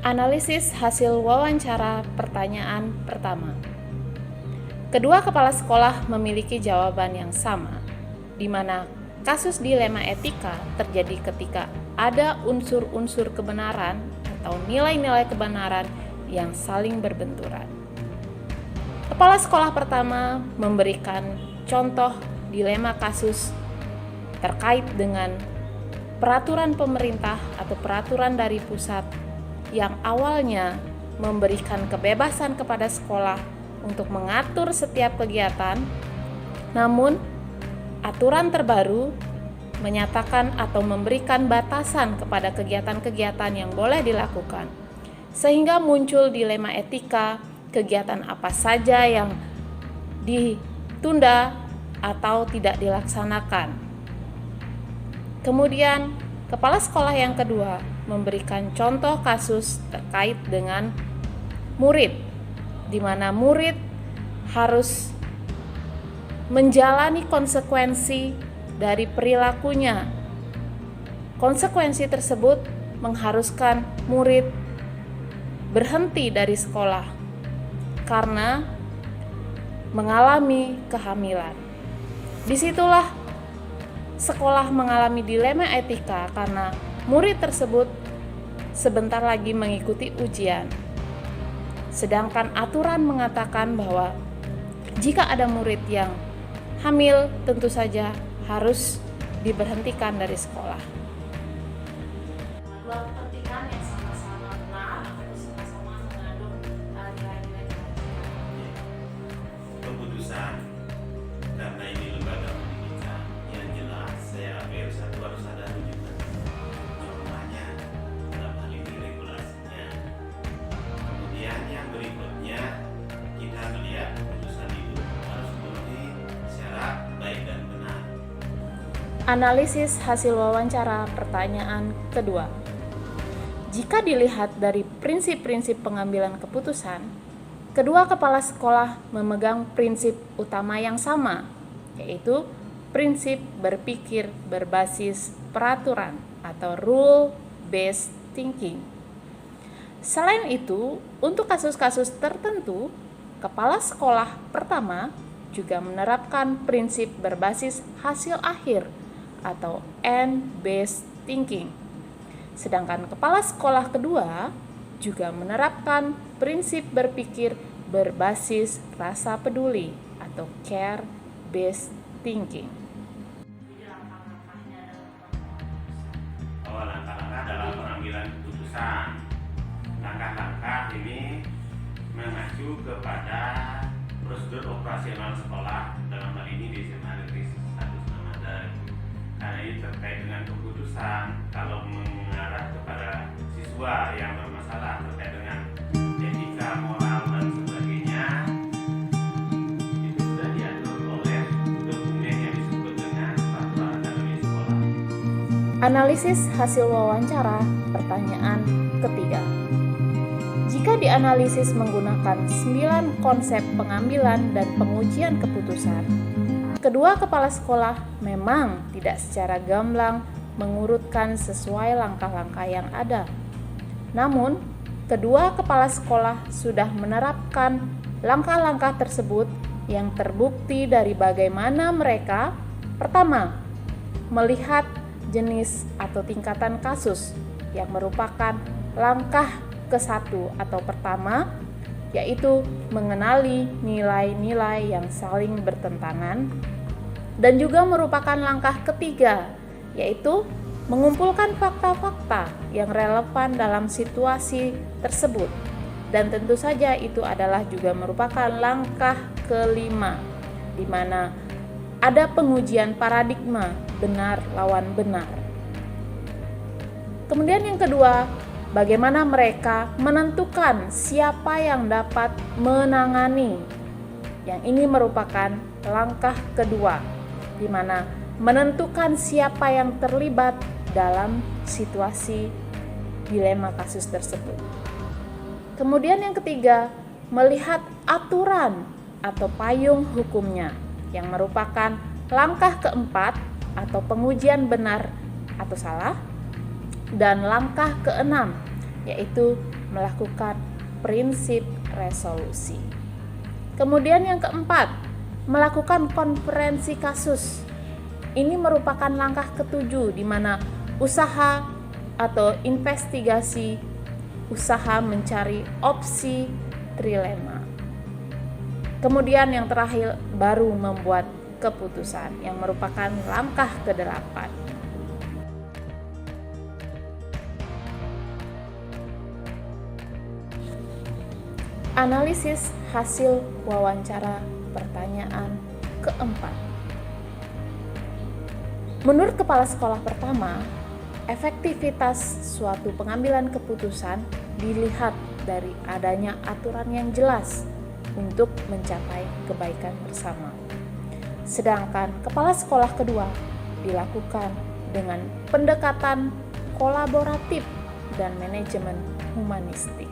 Analisis hasil wawancara pertanyaan pertama. Kedua kepala sekolah memiliki jawaban yang sama, di mana kasus dilema etika terjadi ketika ada unsur-unsur kebenaran atau nilai-nilai kebenaran yang saling berbenturan. Kepala sekolah pertama memberikan contoh dilema kasus terkait dengan peraturan pemerintah atau peraturan dari pusat yang awalnya memberikan kebebasan kepada sekolah untuk mengatur setiap kegiatan, namun aturan terbaru menyatakan atau memberikan batasan kepada kegiatan-kegiatan yang boleh dilakukan, sehingga muncul dilema etika kegiatan apa saja yang ditunda atau tidak dilaksanakan. Kemudian, kepala sekolah yang kedua memberikan contoh kasus terkait dengan murid, di mana murid harus menjalani konsekuensi dari perilakunya. Konsekuensi tersebut mengharuskan murid berhenti dari sekolah karena mengalami kehamilan. Disitulah sekolah mengalami dilema etika karena murid tersebut sebentar lagi mengikuti ujian. Sedangkan aturan mengatakan bahwa jika ada murid yang hamil, tentu saja harus diberhentikan dari sekolah. Dua kepentingan yang sama-sama benar atau sama-sama mengandung nilai-nilai keputusan, karena ini lembaga pendidikan yang jelas, saya harus ada rujukan normanya dalam hal ini regulasinya. Kemudian yang berikutnya kita melihat keputusan itu harus dipenuhi secara baik dan benar. Analisis hasil wawancara pertanyaan kedua. Jika dilihat dari prinsip-prinsip pengambilan keputusan, kedua kepala sekolah memegang prinsip utama yang sama, yaitu prinsip berpikir berbasis peraturan atau rule-based thinking. Selain itu, untuk kasus-kasus tertentu, kepala sekolah pertama juga menerapkan prinsip berbasis hasil akhir atau end-based thinking. Sedangkan kepala sekolah kedua juga menerapkan prinsip berpikir berbasis rasa peduli atau care-based thinking. Langkah-langkah dalam pengambilan keputusan. Langkah-langkah ini mengacu kepada prosedur operasional sekolah, dalam hal ini di SMA Negeri 1 Senamadai. Karena ini terkait dengan keputusan kalau mengarah kepada siswa yang bermasalah terkait dengan etika, moral, dan sebagainya, itu sudah diatur oleh dokumen yang disebut dengan peraturan akademi sekolah. Analisis hasil wawancara pertanyaan ketiga. Jika dianalisis menggunakan 9 konsep pengambilan dan pengujian keputusan, kedua kepala sekolah memang tidak secara gamblang mengurutkan sesuai langkah-langkah yang ada. Namun, kedua kepala sekolah sudah menerapkan langkah-langkah tersebut yang terbukti dari bagaimana mereka, pertama, melihat jenis atau tingkatan kasus yang merupakan langkah ke-1 atau pertama, yaitu mengenali nilai-nilai yang saling bertentangan, dan juga merupakan langkah ketiga, yaitu mengumpulkan fakta-fakta yang relevan dalam situasi tersebut. Dan tentu saja itu adalah juga merupakan langkah kelima, di mana ada pengujian paradigma benar lawan benar. Kemudian yang kedua, bagaimana mereka menentukan siapa yang dapat menangani. Yang ini merupakan langkah kedua, di mana menentukan siapa yang terlibat dalam situasi dilema kasus tersebut. Kemudian yang ketiga, melihat aturan atau payung hukumnya, yang merupakan langkah keempat atau pengujian benar atau salah, dan langkah keenam, yaitu melakukan prinsip resolusi. Kemudian yang keempat, melakukan konferensi kasus. Ini merupakan langkah ketujuh di mana usaha atau investigasi usaha mencari opsi trilema. Kemudian yang terakhir baru membuat keputusan yang merupakan langkah ke-8. Analisis hasil wawancara pertanyaan keempat. Menurut kepala sekolah pertama, efektivitas suatu pengambilan keputusan dilihat dari adanya aturan yang jelas untuk mencapai kebaikan bersama. Sedangkan kepala sekolah kedua dilakukan dengan pendekatan kolaboratif dan manajemen humanistik.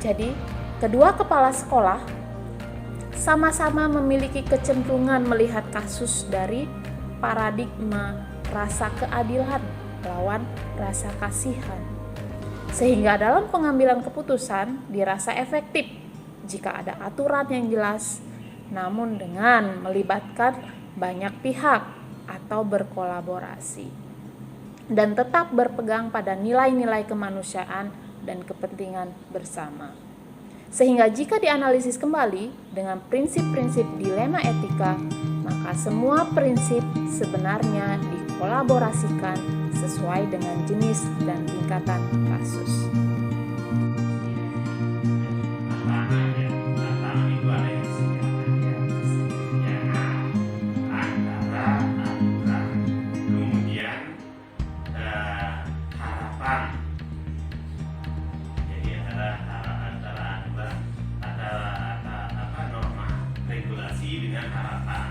Jadi, kedua kepala sekolah sama-sama memiliki kecenderungan melihat kasus dari paradigma rasa keadilan lawan rasa kasihan. Sehingga dalam pengambilan keputusan dirasa efektif jika ada aturan yang jelas, namun dengan melibatkan banyak pihak atau berkolaborasi. Dan tetap berpegang pada nilai-nilai kemanusiaan dan kepentingan bersama. Sehingga jika dianalisis kembali dengan prinsip-prinsip dilema etika, maka semua prinsip sebenarnya dikolaborasikan sesuai dengan jenis dan tingkatan kasus. Tantangan itu ada yang sifatnya antara aturan, kemudian harapan. Jadi ada norma regulasi dengan harapan.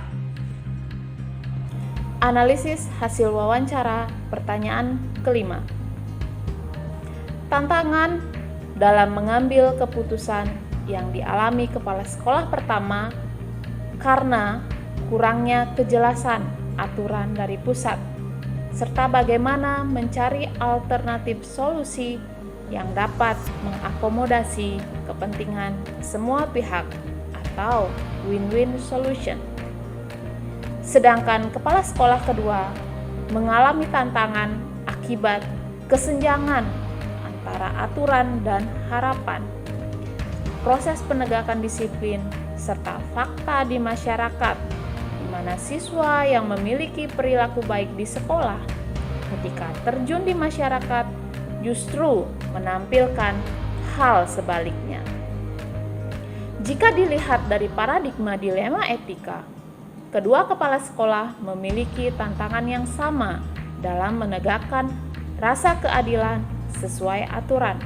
Analisis hasil wawancara pertanyaan kelima. Tantangan dalam mengambil keputusan yang dialami kepala sekolah pertama karena kurangnya kejelasan aturan dari pusat, serta bagaimana mencari alternatif solusi yang dapat mengakomodasi kepentingan semua pihak atau win-win solution. Sedangkan kepala sekolah kedua mengalami tantangan akibat kesenjangan antara aturan dan harapan, proses penegakan disiplin, serta fakta di masyarakat, di mana siswa yang memiliki perilaku baik di sekolah ketika terjun di masyarakat justru menampilkan hal sebaliknya. Jika dilihat dari paradigma dilema etika, kedua kepala sekolah memiliki tantangan yang sama dalam menegakkan rasa keadilan sesuai aturan,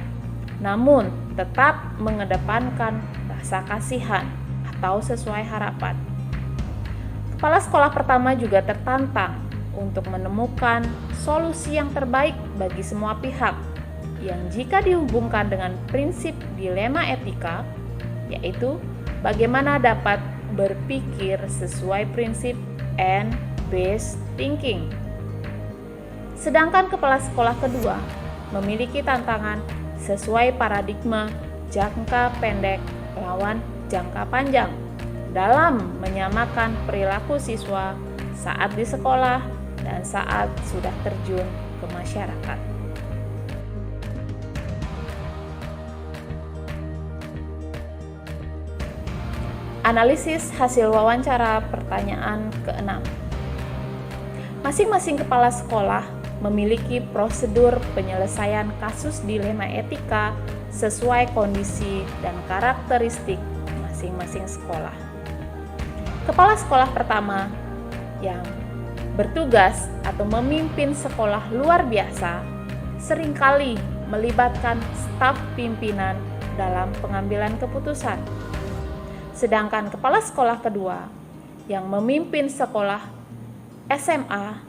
namun tetap mengedepankan rasa kasihan atau sesuai harapan. Kepala sekolah pertama juga tertantang untuk menemukan solusi yang terbaik bagi semua pihak, yang jika dihubungkan dengan prinsip dilema etika, yaitu bagaimana dapat berpikir sesuai prinsip and-based thinking. Sedangkan kepala sekolah kedua memiliki tantangan sesuai paradigma jangka pendek lawan jangka panjang dalam menyamakan perilaku siswa saat di sekolah dan saat sudah terjun ke masyarakat. Analisis hasil wawancara pertanyaan ke-6. Masing-masing kepala sekolah memiliki prosedur penyelesaian kasus dilema etika sesuai kondisi dan karakteristik masing-masing sekolah. Kepala sekolah pertama yang bertugas atau memimpin sekolah luar biasa seringkali melibatkan staf pimpinan dalam pengambilan keputusan. Sedangkan kepala sekolah kedua yang memimpin sekolah SMA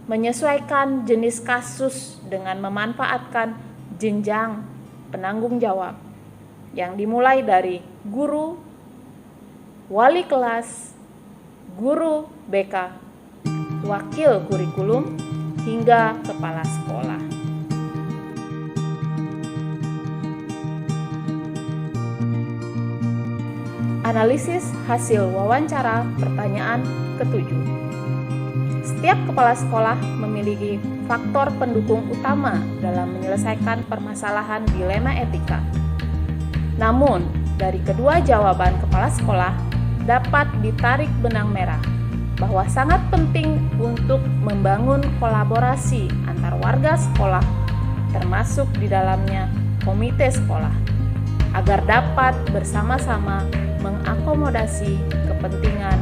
menyesuaikan jenis kasus dengan memanfaatkan jenjang penanggung jawab yang dimulai dari guru, wali kelas, guru BK, wakil kurikulum, hingga kepala sekolah. Analisis hasil wawancara pertanyaan ketujuh. Setiap kepala sekolah memiliki faktor pendukung utama dalam menyelesaikan permasalahan dilema etika. Namun, dari kedua jawaban kepala sekolah dapat ditarik benang merah bahwa sangat penting untuk membangun kolaborasi antar warga sekolah, termasuk di dalamnya komite sekolah, agar dapat bersama-sama mengakomodasi kepentingan